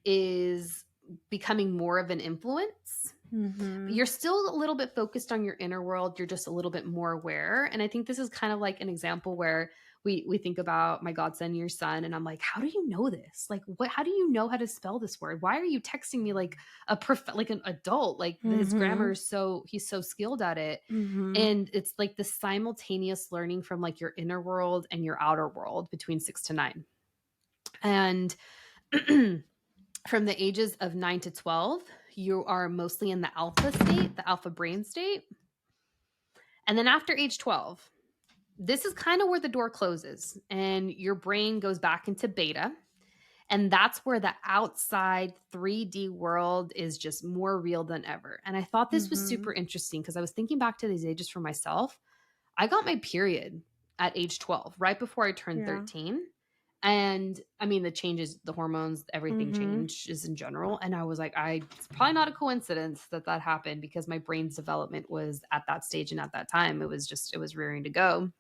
is becoming more of an influence. Mhm. You're still a little bit focused on your inner world. You're just a little bit more aware. And I think this is kind of like an example where we think about my godson, your son, and I'm like, how do you know this? Like, how do you know how to spell this word? Why are you texting me like like an adult? Like his grammar Mhm. is he's so skilled at it. Mhm. And it's like the simultaneous learning from like your inner world and your outer world between 6 to 9. And from the ages of 9 to 12, you are mostly in the alpha state, the alpha brain state. And then after age 12, this is kind of where the door closes and your brain goes back into beta. And that's where the outside 3D world is just more real than ever. And I thought this was super Mhm. interesting because I was thinking back to these ages for myself. I got my period at age 12, right before I turned Yeah. 13. And I mean, the changes, the hormones, everything Mhm. changes in general. And I was like, it's probably not a coincidence that that happened, because my brain's development was at that stage. And at that time, it was rearing to go.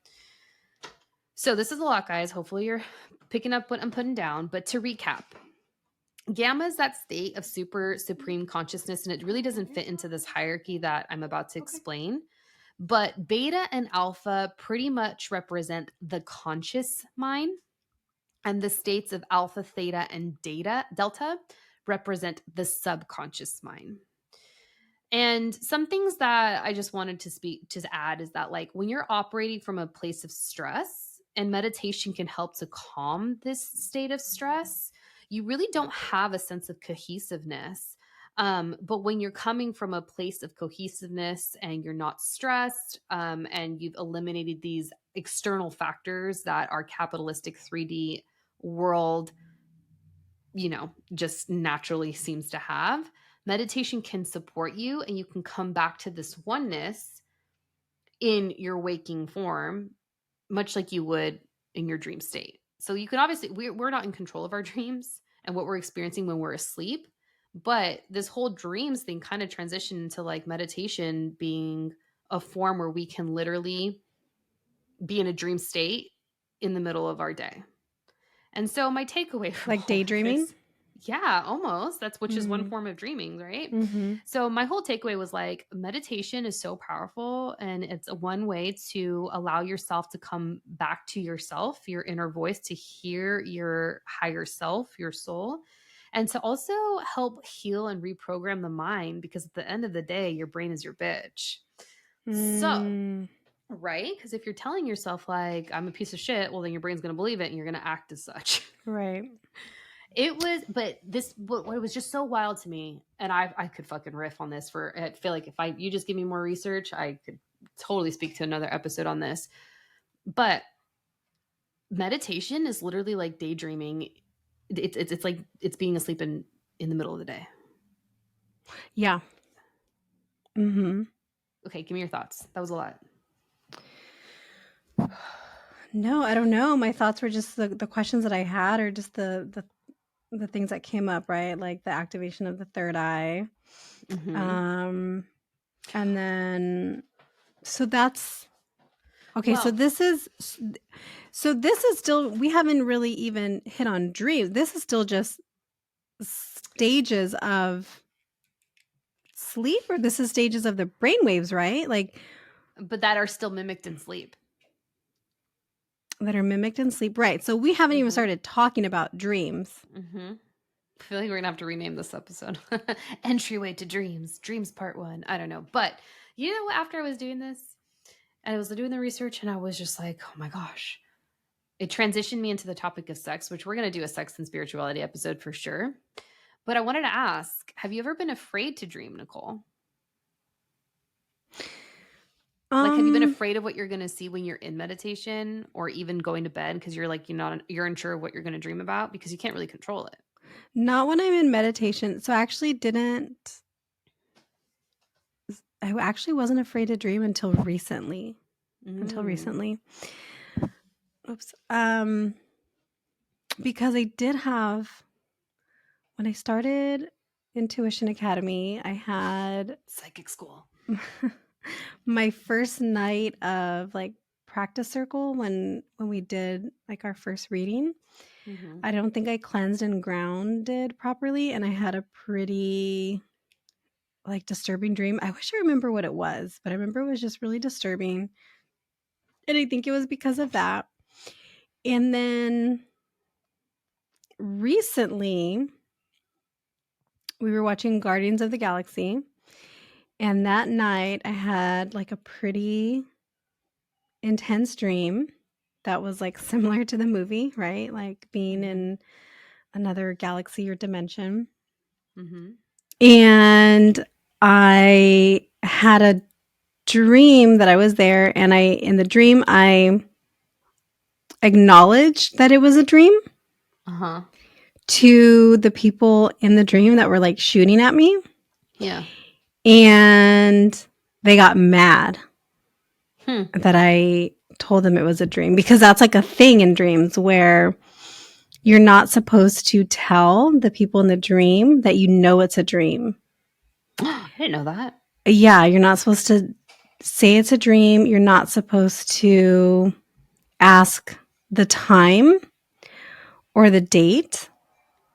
So this is a lot, guys. Hopefully you're picking up what I'm putting down. But to recap, gamma is that state of super supreme consciousness. And it really doesn't fit into this hierarchy that I'm about to explain. But beta and alpha pretty much represent the conscious mind, and the states of alpha, theta, and delta represent the subconscious mind. And some things that I just wanted to add is that, like, when you're operating from a place of stress, and meditation can help to calm this state of stress, you really don't have a sense of cohesiveness. But when you're coming from a place of cohesiveness and you're not stressed, and you've eliminated these external factors that our capitalistic 3D world, just naturally seems to have, meditation can support you and you can come back to this oneness in your waking form, much like you would in your dream state. So you can obviously, we're not in control of our dreams and what we're experiencing when we're asleep. But this whole dreams thing kind of transitioned into like meditation being a form where we can literally be in a dream state in the middle of our day. And so my takeaway from Like all of daydreaming? this, yeah, almost. Which is one Mm. form of dreaming, right? Mm-hmm. So my whole takeaway was like meditation is so powerful and it's one way to allow yourself to come back to yourself, your inner voice, to hear your higher self, your soul, and to also help heal and reprogram the mind because at the end of the day, your brain is your bitch. So, Mm. right? Because if you're telling yourself like I'm a piece of shit, well then your brain's going to believe it and you're going to act as such. Right. It was, but what was just so wild to me, and I could fucking riff on this for. I feel like if you just give me more research, I could totally speak to another episode on this. But meditation is literally like daydreaming. It's like it's being asleep in the middle of the day. Yeah. Mm-hmm. Okay, give me your thoughts. That was a lot. No, I don't know. My thoughts were just the questions that I had, or just the things that came up, right? Like the activation of the third eye. Mm-hmm. And then so that's okay. Well, So this is still, we haven't really even hit on dreams. This is still just stages of sleep, or this is stages of the brainwaves, right? Like but that are still mimicked in sleep. that are mimicked in sleep, right? So we haven't even Mm-hmm. started talking about dreams. Mm-hmm. I feel like we're gonna have to rename this episode. Entryway to Dreams, Dreams Part 1. I don't know. But after I was doing this and I was doing the research and I was just like, oh my gosh. It transitioned me into the topic of sex, which we're gonna do a sex and spirituality episode for sure. But I wanted to ask, have you ever been afraid to dream, Nichole? Like, have you been Um, afraid of what you're gonna see when you're in meditation or even going to bed because you're unsure of what you're gonna dream about because you can't really control it? Not when I'm in meditation. So I actually wasn't afraid to dream until recently. Until Mm. recently. Oops. Because I did have, when I started Intuition Academy, I had Psychic school. my first night of like practice circle when we did like our first reading. Mm-hmm. I don't think I cleansed and grounded properly, and I had a pretty like disturbing dream. I wish I remember what it was, but I remember it was just really disturbing. And I think it was because of that. And then recently we were watching Guardians of the Galaxy, and that night I had like a pretty intense dream that was like similar to the movie, right? Like being Mm-hmm. in another galaxy or dimension. Mm-hmm. And I had a dream that I was there, and in the dream I acknowledged that it was a dream Uh-huh. to the people in the dream that were like shooting at me, Yeah. and they got mad Hmm. that I told them it was a dream, because that's like a thing in dreams where you're not supposed to tell the people in the dream that you know it's a dream. I didn't know that. Yeah, you're not supposed to say it's a dream. You're not supposed to ask the time or the date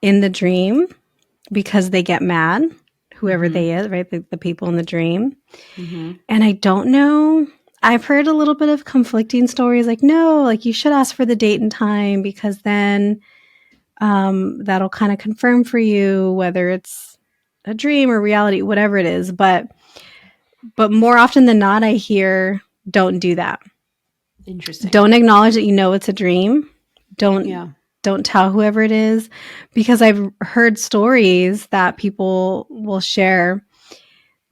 in the dream, because they get mad, whoever Mm-hmm. they is, right? The people in the dream. Mm-hmm. And I don't know. I've heard a little bit of conflicting stories like, no, like you should ask for the date and time, because then that'll kind of confirm for you whether it's a dream or reality, whatever it is. But more often than not, I hear, don't do that. Interesting. Don't acknowledge that you know it's a dream. Don't Yeah. don't tell whoever it is, because I've heard stories that people will share.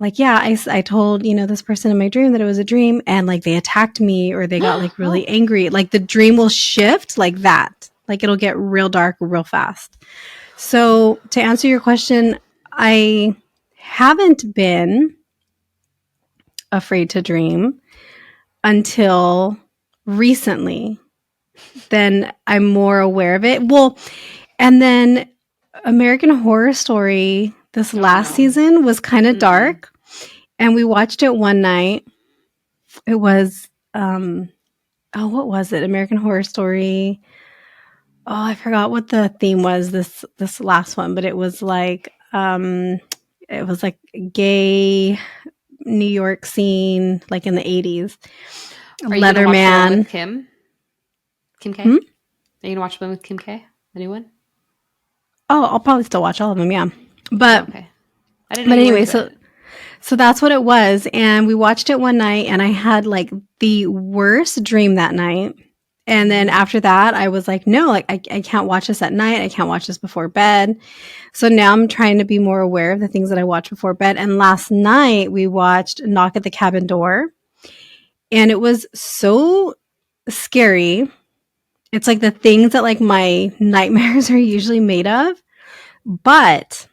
Like, yeah, I told, this person in my dream that it was a dream, and like they attacked me or they got like really Oh. angry. Like the dream will shift like that. Like it'll get real dark real fast. So to answer your question, I haven't been afraid to dream until recently. Then I'm more aware of it. Well, and then American Horror Story this Oh last no. season was kind of Mm-mm. dark, and we watched it one night. It was what was it? American Horror Story. Oh, I forgot what the theme was this last one, but it was like gay New York scene like in the 80s. Are you gonna watch the one with Leatherman. Kim K? Hmm? Are you gonna watch the one with Kim K? Anyone? Oh, I'll probably still watch all of them, yeah. Oh, But okay. I didn't know but you were anyway, into so it. so that's what it was, and we watched it one night, and I had like the worst dream that night. And then Mm-hmm. after that, I was like, no, like I can't watch this at night. I can't watch this before bed. So now I'm trying to be more aware of the things that I watch before bed. And last night we watched Knock at the Cabin Door, and it was so scary. It's like the things that like my nightmares are usually made of. But,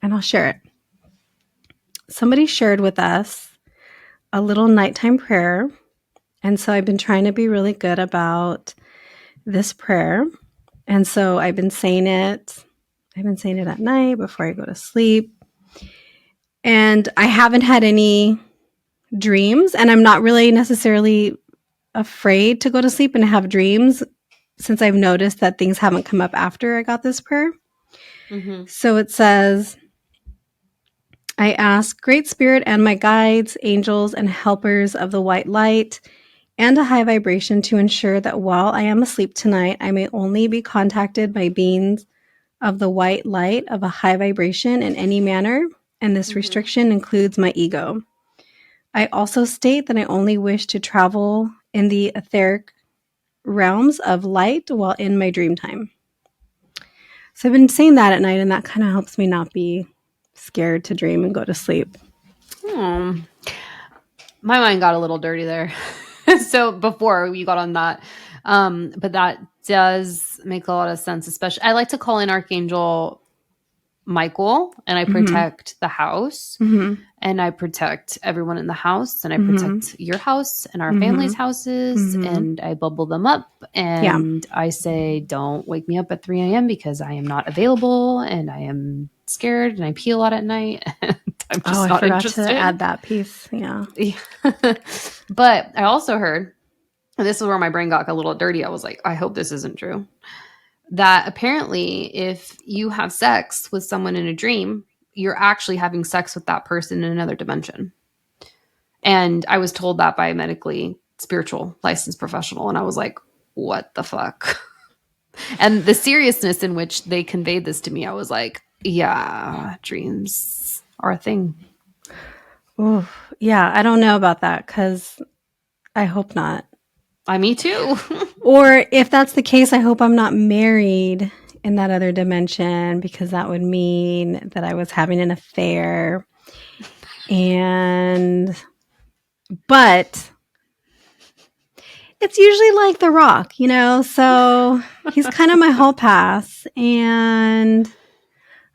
and I'll share it. Somebody shared with us a little nighttime prayer. And so I've been trying to be really good about this prayer. And so I've been saying it. I've been saying it at night before I go to sleep. And I haven't had any dreams, and I'm not really necessarily afraid to go to sleep and have dreams since I've noticed that things haven't come up after I got this prayer. Mm-hmm. So it says, I ask Great Spirit and my guides, angels, and helpers of the white light and a high vibration to ensure that while I am asleep tonight, I may only be contacted by beings of the white light of a high vibration in any manner, and this Mm-hmm. restriction includes my ego. I also state that I only wish to travel in the etheric realms of light while in my dream time. So I've been saying that at night, and that kind of helps me not be scared to dream and go to sleep. Hmm. My mind got a little dirty there. So before you got on that, but that does make a lot of sense. Especially, I like to call in Archangel Michael, and I Mm-hmm. protect the house, Mm-hmm. and I protect everyone in the house, and I Mm-hmm. protect your house and our Mm-hmm. family's houses, Mm-hmm. and I bubble them up, Yeah. and I say, "Don't wake me up at 3 a.m. because I am not available, and I am scared, and I pee a lot at night, and I'm Oh, just I not forgot to interested." add that piece. Yeah. Yeah. But I also heard, and this is where my brain got a little dirty. I was like, I hope this isn't true. That apparently, if you have sex with someone in a dream, you're actually having sex with that person in another dimension. And I was told that by a medically spiritual licensed professional. And I was like, what the fuck? And the seriousness in which they conveyed this to me, I was like, yeah, dreams are a thing. Ooh, yeah. I don't know about that because I hope not. Me too. Or if that's the case, I hope I'm not married in that other dimension because that would mean that I was having an affair. And, but it's usually like The Rock, So he's kind of my hall pass. And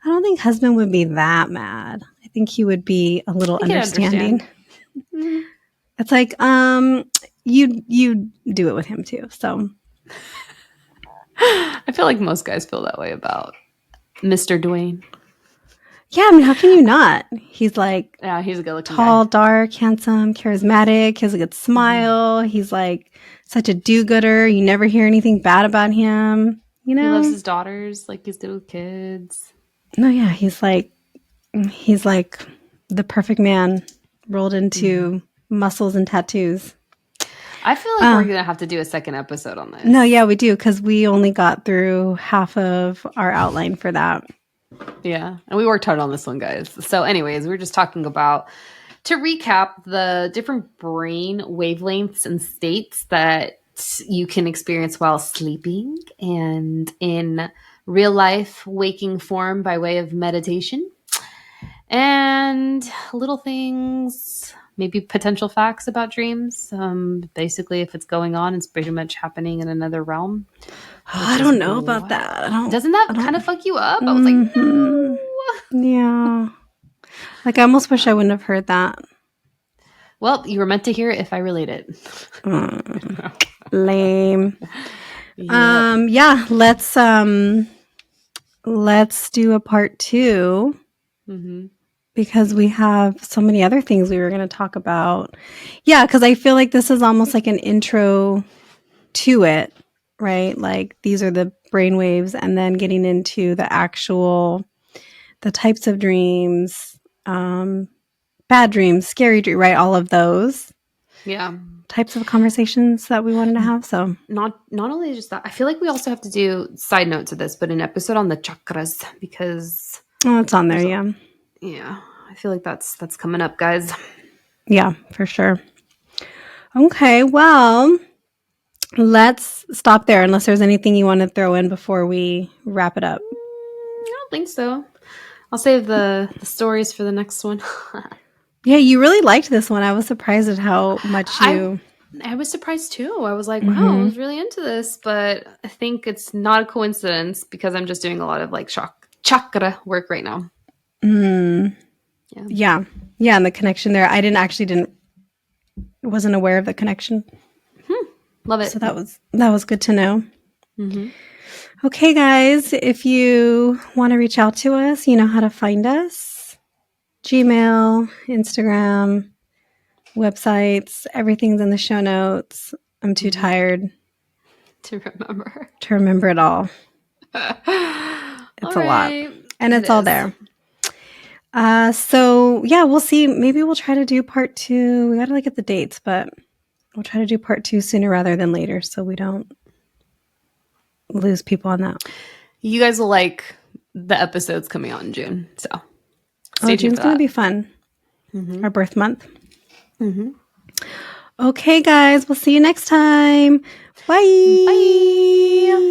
I don't think husband would be that mad. I think he would be a little I can understand. understanding. It's like, you do it with him too. So I feel like most guys feel that way about Mr. Dwayne. yeah, I mean, how can you not? He's like Yeah, he's a good looking guy. tall, dark, handsome, charismatic. He has a good smile. He's like such a do-gooder. You never hear anything bad about him. He loves his daughters, like he's good with kids. No, yeah, he's like the perfect man rolled into muscles and tattoos. I feel like we're gonna have to do a second episode on No, this. yeah, we do because we only got through half of our outline for that. Yeah, and we worked hard on this one, guys. So, anyways, we're just talking about, to recap, the different brain wavelengths and states that you can experience while sleeping and in real life waking form by way of meditation. And little things, maybe potential facts about dreams. Basically, if it's going on, it's pretty much happening in another realm, I which is don't know about wild. that. Doesn't I that kind don't of fuck you up? I was like, Mhm. no. Yeah. Like, I almost wish I wouldn't have heard that. Well, you were meant to hear it if I relate it. Mm, lame. Yep. Yeah, let's do a part 2 Mm-hmm. because we have so many other things we were going to talk about. Yeah, because I feel like this is almost like an intro to it, right? Like these are the brainwaves, and then getting into the types of dreams, bad dreams, scary dreams, right? All of those Yeah. types of conversations that we wanted to have. So, Not only just that, I feel like we also have to do side note to this, but an episode on the chakras because oh, it's on there. there's a Yeah. yeah. I feel like that's coming up, guys. Yeah, for sure. Okay. Well, let's stop there unless there's anything you want to throw in before we wrap it up. I don't think so. I'll save the stories for the next one. Yeah, you really liked this one. I was surprised at how much I you. I was surprised too. I was like, wow, I Mm-hmm. was really into this, but I think it's not a coincidence because I'm just doing a lot of like chakra work right now. Mm, Yeah. yeah. Yeah. And the connection there, I didn't wasn't aware of the connection. Love So it. that was good to know. Mm-hmm. Okay, guys, if you want to reach out to us, you know how to find us. Gmail, Instagram, websites, everything's in the show notes. I'm too Mm-hmm. tired To remember. to remember it all. All It's a lot. right. And It it's all is. there. So yeah, we'll see. Maybe we'll try to do part 2. We got to look at the dates, but we'll try to do part 2 sooner rather than later so we don't lose people on that. You guys will like the episodes coming out in June. So Oh, stay tuned June's for going to that. be fun. Mm-hmm. Our birth month. Mm-hmm. Okay, guys, we'll see you next time. Bye. Bye.